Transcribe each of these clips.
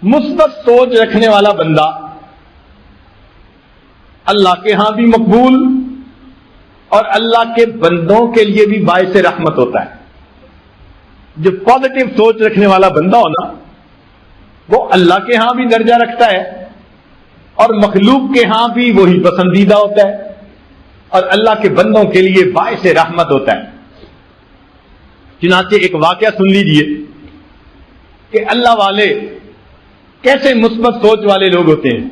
مثبت سوچ رکھنے والا بندہ اللہ کے ہاں بھی مقبول اور اللہ کے بندوں کے لیے بھی باعث رحمت ہوتا ہے. جو پازیٹو سوچ رکھنے والا بندہ ہونا وہ اللہ کے ہاں بھی درجہ رکھتا ہے اور مخلوق کے ہاں بھی وہی پسندیدہ ہوتا ہے اور اللہ کے بندوں کے لیے باعث رحمت ہوتا ہے. چنانچہ ایک واقعہ سن لیجئے کہ اللہ والے کیسے مثبت سوچ والے لوگ ہوتے ہیں.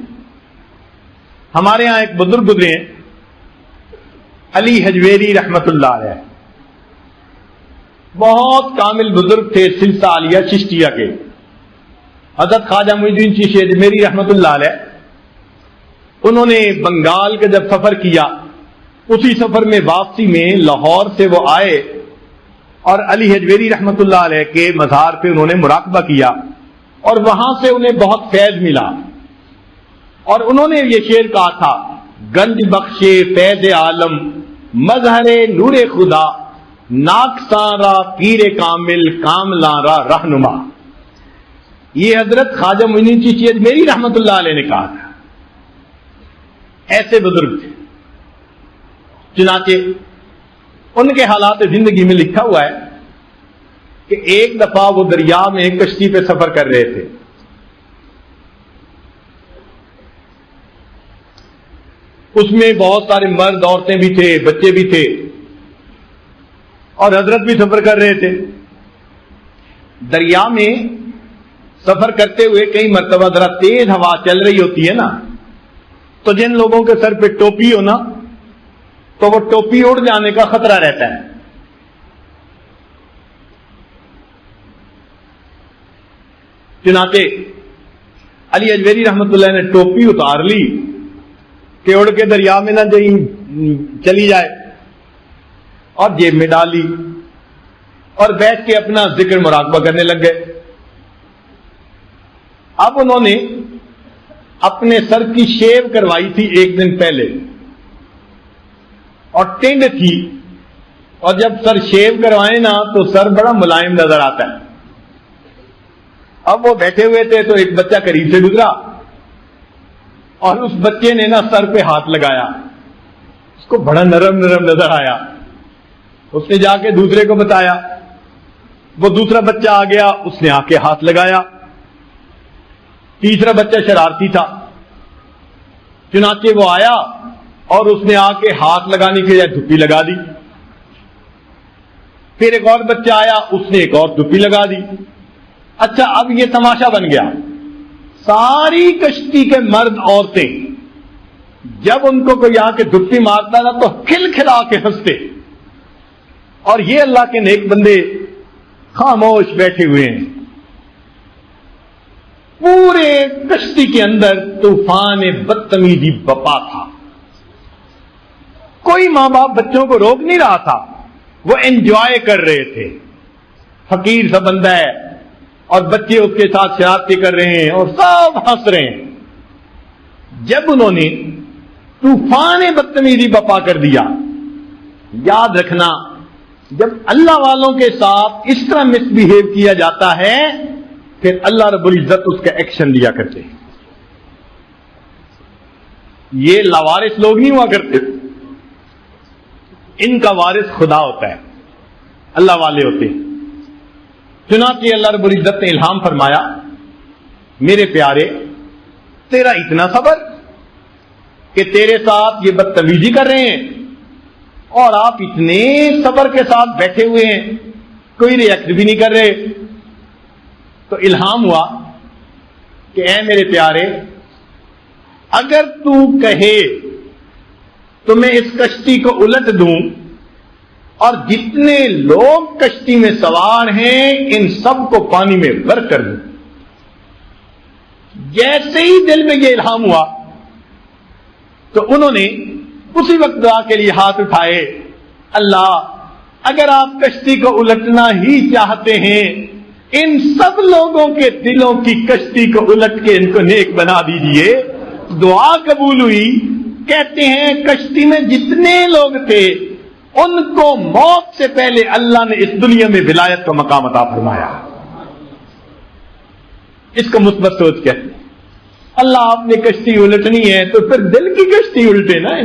ہمارے ہاں ایک بزرگ گزرے ہیں علی حجویری رحمت اللہ علیہ، بہت کامل بزرگ تھے سلسلہ عالیہ چشتیہ کے. حضرت خواجہ معین الدین چشتی اجمیری رحمت اللہ علیہ، انہوں نے بنگال کا جب سفر کیا، اسی سفر میں واپسی میں لاہور سے وہ آئے اور علی حجویری رحمت اللہ علیہ کے مزار پہ انہوں نے مراقبہ کیا اور وہاں سے انہیں بہت فیض ملا. اور انہوں نے یہ شعر کہا تھا، گنج بخشے فیض عالم مظہر نور خدا، ناکساں پیر کامل کاملاں را رہنما. یہ حضرت خواجہ معین الدین چشتی اجمیری رحمت اللہ علیہ نے کہا تھا. ایسے بزرگ تھے. چنانچہ ان کے حالات زندگی میں لکھا ہوا ہے کہ ایک دفعہ وہ دریا میں کشتی پہ سفر کر رہے تھے. اس میں بہت سارے مرد عورتیں بھی تھے، بچے بھی تھے اور حضرت بھی سفر کر رہے تھے. دریا میں سفر کرتے ہوئے کئی مرتبہ ذرا تیز ہوا چل رہی ہوتی ہے نا، تو جن لوگوں کے سر پہ ٹوپی ہو نا تو وہ ٹوپی اڑ جانے کا خطرہ رہتا ہے. چنانچہ علی حجویری رحمت اللہ نے ٹوپی اتار لی کہ اڑ کے دریا میں نہ چلی جائے اور جیب میں ڈالی اور بیٹھ کے اپنا ذکر مراقبہ کرنے لگ گئے. اب انہوں نے اپنے سر کی شیو کروائی تھی ایک دن پہلے اور ٹینڈ تھی، اور جب سر شیو کروائے نا تو سر بڑا ملائم نظر آتا ہے. اب وہ بیٹھے ہوئے تھے تو ایک بچہ قریب سے گزرا اور اس بچے نے نا سر پہ ہاتھ لگایا. اس کو بڑا نرم نرم نظر آیا. اس نے جا کے دوسرے کو بتایا، وہ دوسرا بچہ آ گیا، اس نے آ کے ہاتھ لگایا. تیسرا بچہ شرارتی تھا، چنانچہ وہ آیا اور اس نے آ کے ہاتھ لگانے کے بجائے دھپی لگا دی. پھر ایک اور بچہ آیا، اس نے ایک اور دھپی لگا دی. اچھا، اب یہ تماشا بن گیا. ساری کشتی کے مرد عورتیں جب ان کو کوئی آ کے دھپی مارتا نا تو کھل کھلا کے ہنستے، اور یہ اللہ کے نیک بندے خاموش بیٹھے ہوئے ہیں. پورے کشتی کے اندر طوفان بدتمیزی بپا تھا. کوئی ماں باپ بچوں کو روک نہیں رہا تھا، وہ انجوائے کر رہے تھے. فقیر سا بندہ ہے اور بچے اس کے ساتھ شرارتیں کر رہے ہیں اور سب ہنس رہے ہیں. جب انہوں نے طوفان بدتمیزی بپا کر دیا، یاد رکھنا جب اللہ والوں کے ساتھ اس طرح مس بہیو کیا جاتا ہے پھر اللہ رب العزت اس کا ایکشن لیا کرتے ہیں. یہ لاوارث لوگ نہیں ہوا کرتے، ان کا وارث خدا ہوتا ہے، اللہ والے ہوتے ہیں. چنانچہ اللہ رب العزت نے الہام فرمایا، میرے پیارے تیرا اتنا صبر کہ تیرے ساتھ یہ بدتمیزی کر رہے ہیں اور آپ اتنے صبر کے ساتھ بیٹھے ہوئے ہیں، کوئی ریئیکٹ بھی نہیں کر رہے. تو الہام ہوا کہ اے میرے پیارے، اگر تو کہے تو میں اس کشتی کو الٹ دوں اور جتنے لوگ کشتی میں سوار ہیں ان سب کو پانی میں غرق کر دوں. جیسے ہی دل میں یہ الہام ہوا تو انہوں نے اسی وقت دعا کے لیے ہاتھ اٹھائے، اللہ اگر آپ کشتی کو الٹنا ہی چاہتے ہیں ان سب لوگوں کے دلوں کی کشتی کو الٹ کے ان کو نیک بنا دیجئے. دعا قبول ہوئی. کہتے ہیں کشتی میں جتنے لوگ تھے ان کو موت سے پہلے اللہ نے اس دنیا میں ولایت کا مقام عطا فرمایا. اس کو مثبت سوچ کہتے ہیں۔ اللہ آپ نے کشتی الٹنی ہے تو پھر دل کی کشتی الٹے نا،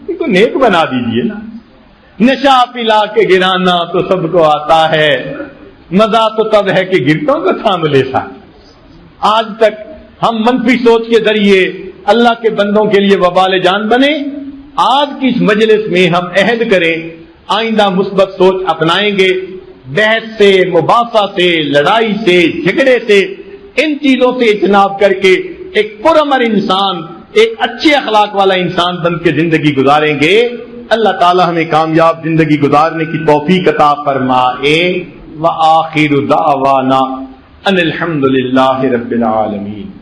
ان کو نیک بنا دیجئے نا۔ نشہ پلا کے گرانا تو سب کو آتا ہے، مزہ تو تب ہے کہ گرتوں کو تھام لے سا۔ آج تک ہم منفی سوچ کے ذریعے اللہ کے بندوں کے لیے وبال جان بنے۔ آج کی اس مجلس میں ہم عہد کریں آئندہ مثبت سوچ اپنائیں گے، بحث سے، مباحثہ سے، لڑائی سے، جھگڑے سے، ان چیزوں سے اجتناب کر کے ایک پرامن انسان، ایک اچھے اخلاق والا انسان بن کے زندگی گزاریں گے۔ اللہ تعالی ہمیں کامیاب زندگی گزارنے کی توفیق عطا فرمائے۔ وآخر دعوانا ان الحمد للہ رب العالمین۔